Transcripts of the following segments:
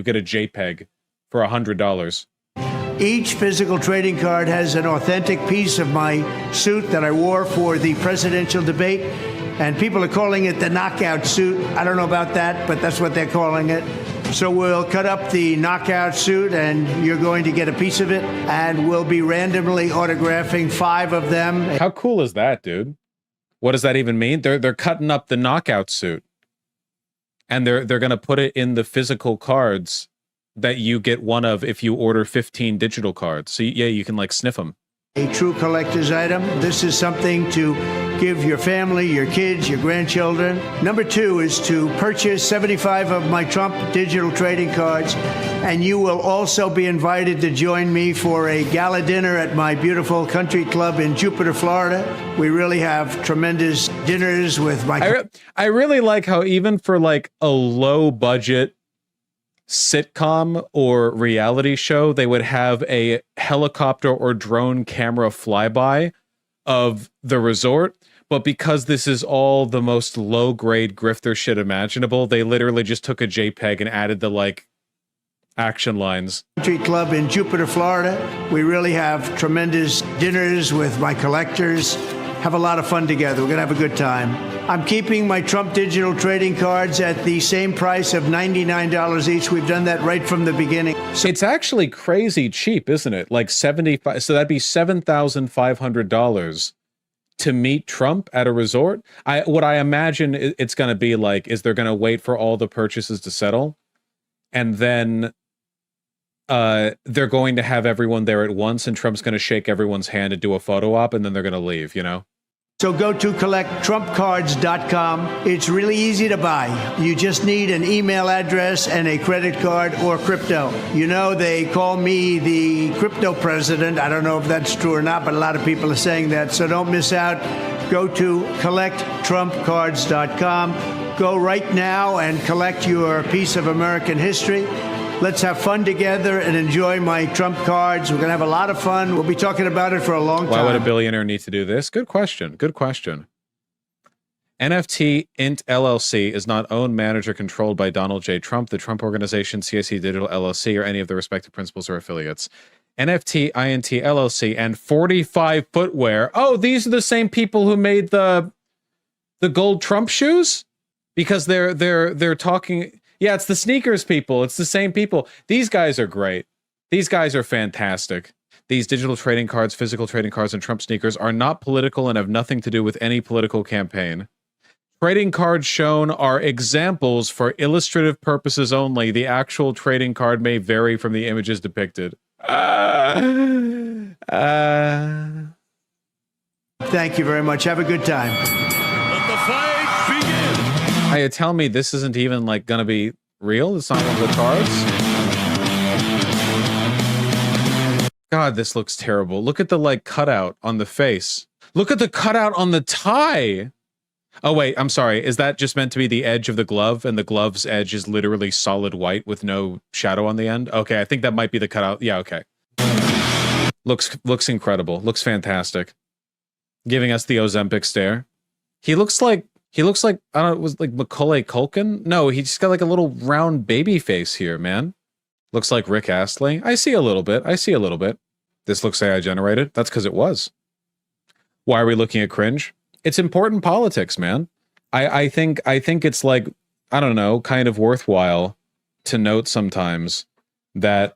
You get a JPEG for $100. Each physical trading card has an authentic piece of my suit that I wore for the presidential debate, and people are calling it the knockout suit. I don't know about that, but that's what they're calling it. So we'll cut up the knockout suit, and you're going to get a piece of it, and we'll be randomly autographing 5 of them. How cool is that, dude? What does that even mean? They're cutting up the knockout suit, and they're going to put it in the physical cards that you get one of if you order 15 digital cards. So yeah, you can like sniff them. A true collector's item. This is something to give your family, your kids, your grandchildren. Number 2 is to purchase 75 of my Trump digital trading cards, and you will also be invited to join me for a gala dinner at my beautiful country club in Jupiter, Florida. We really have tremendous dinners with my... I really like how even for like a low budget sitcom or reality show, they would have a helicopter or drone camera flyby of the resort. But because this is all the most low-grade grifter shit imaginable, they literally just took a JPEG and added the like action lines. Country club in Jupiter, Florida. We really have tremendous dinners with my collectors. Have a lot of fun together. We're gonna have a good time. I'm keeping my Trump digital trading cards at the same price of $99 each. We've done that right from the beginning. So it's actually crazy cheap, isn't it? Like 75, so that'd be $7,500 to meet Trump at a resort. What I imagine it's gonna be like is they're gonna wait for all the purchases to settle, and then they're going to have everyone there at once, and Trump's gonna shake everyone's hand and do a photo op, and then they're gonna leave, you know? So go to collecttrumpcards.com. It's really easy to buy. You just need an email address and a credit card or crypto. You know, they call me the crypto president. I don't know if that's true or not, but a lot of people are saying that. So don't miss out. Go to collecttrumpcards.com. Go right now and collect your piece of American history. Let's have fun together and enjoy my Trump cards. We're going to have a lot of fun. We'll be talking about it for a long time. Why would a billionaire need to do this? Good question. Good question. NFT Int LLC is not owned, managed, or controlled by Donald J. Trump, the Trump Organization, CIC Digital LLC, or any of the respective principals or affiliates. NFT INT LLC and 45 Footwear. Oh, these are the same people who made the gold Trump shoes? Because they're talking... Yeah, it's the sneakers people. It's the same people. These guys are great. These guys are fantastic. These digital trading cards, physical trading cards, and Trump sneakers are not political and have nothing to do with any political campaign. Trading cards shown are examples for illustrative purposes only. The actual trading card may vary from the images depicted. Thank you very much. Have a good time. Let the fight begin. You tell me this isn't even like gonna be real? It's not one of the cards? God, this looks terrible. Look at the like cutout on the face. Look at the cutout on the tie. Oh wait, I'm sorry. Is that just meant to be the edge of the glove, and the glove's edge is literally solid white with no shadow on the end? Okay, I think that might be the cutout. Yeah, okay. Looks incredible. Looks fantastic. Giving us the Ozempic stare. He looks like I don't know, it was like Macaulay Culkin? No, he just got like a little round baby face here, man. Looks like Rick Astley. I see a little bit. This looks AI generated. That's because it was. Why are we looking at cringe? It's important politics, man. I think it's like, I don't know, kind of worthwhile to note sometimes that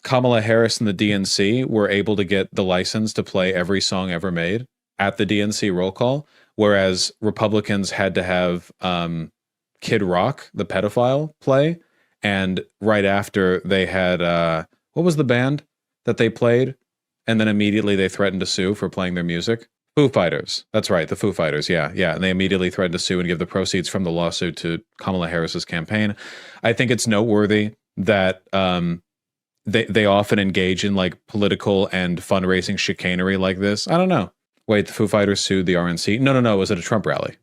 Kamala Harris and the DNC were able to get the license to play every song ever made at the DNC roll call, whereas Republicans had to have Kid Rock, the pedophile, play, and right after they had, what was the band that they played? And then immediately they threatened to sue for playing their music. Foo Fighters. That's right, the Foo Fighters, yeah. And they immediately threatened to sue and give the proceeds from the lawsuit to Kamala Harris's campaign. I think it's noteworthy that they often engage in like political and fundraising chicanery like this. I don't know. Wait, the Foo Fighters sued the RNC? No, it was at a Trump rally.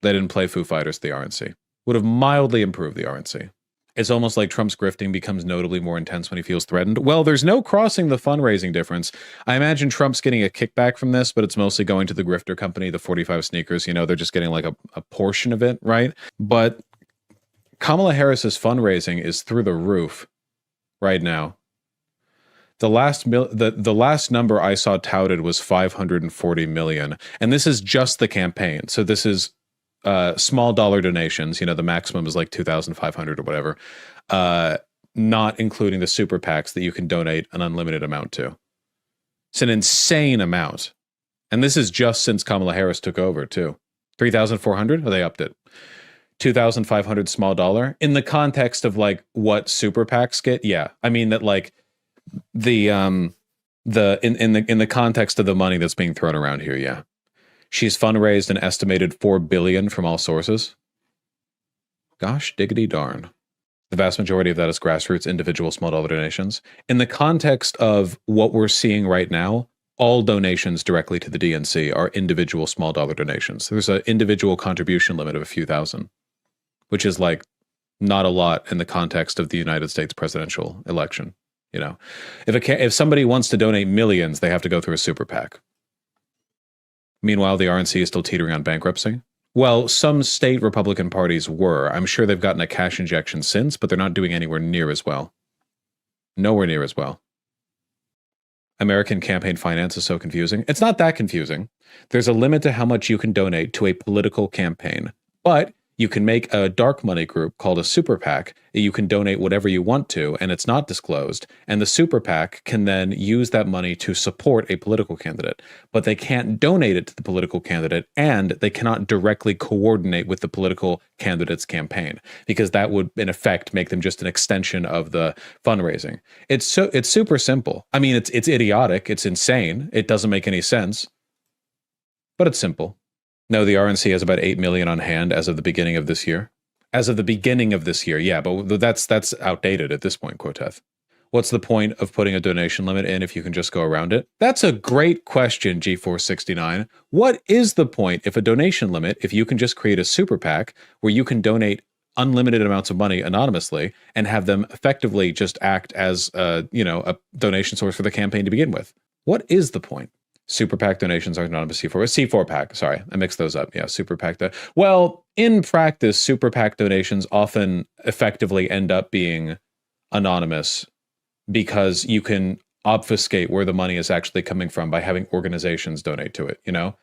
They didn't play Foo Fighters at the RNC. Would have mildly improved the RNC. It's almost like Trump's grifting becomes notably more intense when he feels threatened. Well, there's no crossing the fundraising difference. I imagine Trump's getting a kickback from this, but it's mostly going to the grifter company, the 45 sneakers. You know, they're just getting like a portion of it, right? But Kamala Harris's fundraising is through the roof right now. The last number I saw touted was 540 million, and this is just the campaign. So this is small dollar donations. You know, the maximum is like 2,500 or whatever, not including the super PACs that you can donate an unlimited amount to. It's an insane amount, and this is just since Kamala Harris took over too. 3,400? Oh, they upped it. 2,500 small dollar in the context of like what super PACs get. Yeah, I mean that like. In the context of the money that's being thrown around here, yeah. She's fundraised an estimated $4 billion from all sources. Gosh diggity darn. The vast majority of that is grassroots, individual small dollar donations. In the context of what we're seeing right now, all donations directly to the DNC are individual small dollar donations. There's an individual contribution limit of a few thousand, which is like not a lot in the context of the United States presidential election. You know, if somebody wants to donate millions, they have to go through a super PAC. Meanwhile, the RNC is still teetering on bankruptcy. Well, some state Republican parties were. I'm sure they've gotten a cash injection since, but they're not doing anywhere near as well. Nowhere near as well. American campaign finance is so confusing. It's not that confusing. There's a limit to how much you can donate to a political campaign, but you can make a dark money group called a super PAC. You can donate whatever you want to, and it's not disclosed. And the super PAC can then use that money to support a political candidate. But they can't donate it to the political candidate, and they cannot directly coordinate with the political candidate's campaign, because that would, in effect, make them just an extension of the fundraising. It's super simple. I mean, it's idiotic. It's insane. It doesn't make any sense. But it's simple. No, the RNC has about 8 million on hand as of the beginning of this year. As of the beginning of this year, yeah, but that's outdated at this point, Quoteth. What's the point of putting a donation limit in if you can just go around it? That's a great question, G469. What is the point if a donation limit, if you can just create a super PAC where you can donate unlimited amounts of money anonymously and have them effectively just act as a donation source for the campaign to begin with? What is the point? Super PAC donations are anonymous. C4 PAC. Sorry, I mixed those up. Yeah, Super PAC. Well, in practice, Super PAC donations often effectively end up being anonymous because you can obfuscate where the money is actually coming from by having organizations donate to it. You know,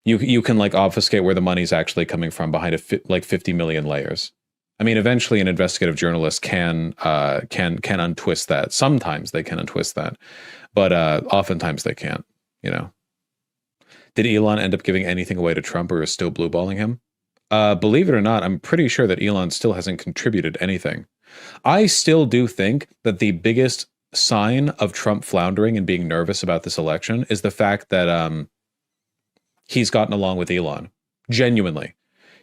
you can like obfuscate where the money is actually coming from behind like 50 million layers. I mean, eventually, an investigative journalist can untwist that. Sometimes they can untwist that, but oftentimes they can't. You know, did Elon end up giving anything away to Trump, or is still blueballing him? Believe it or not, I'm pretty sure that Elon still hasn't contributed anything. I still do think that the biggest sign of Trump floundering and being nervous about this election is the fact that he's gotten along with Elon. Genuinely.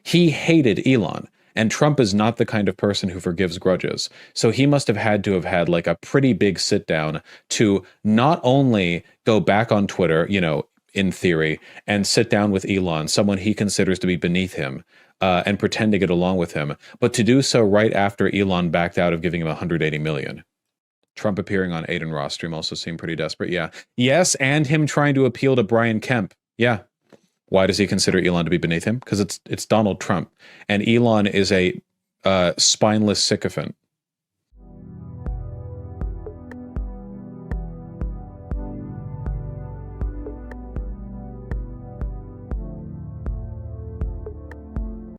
He hated Elon. And Trump is not the kind of person who forgives grudges. So he must have had like a pretty big sit down to not only go back on Twitter, you know, in theory, and sit down with Elon, someone he considers to be beneath him, and pretend to get along with him, but to do so right after Elon backed out of giving him 180 million. Trump appearing on Aiden Ross stream also seemed pretty desperate. Yeah. Yes, and him trying to appeal to Brian Kemp. Yeah. Why does he consider Elon to be beneath him? Because it's Donald Trump. And Elon is a spineless sycophant.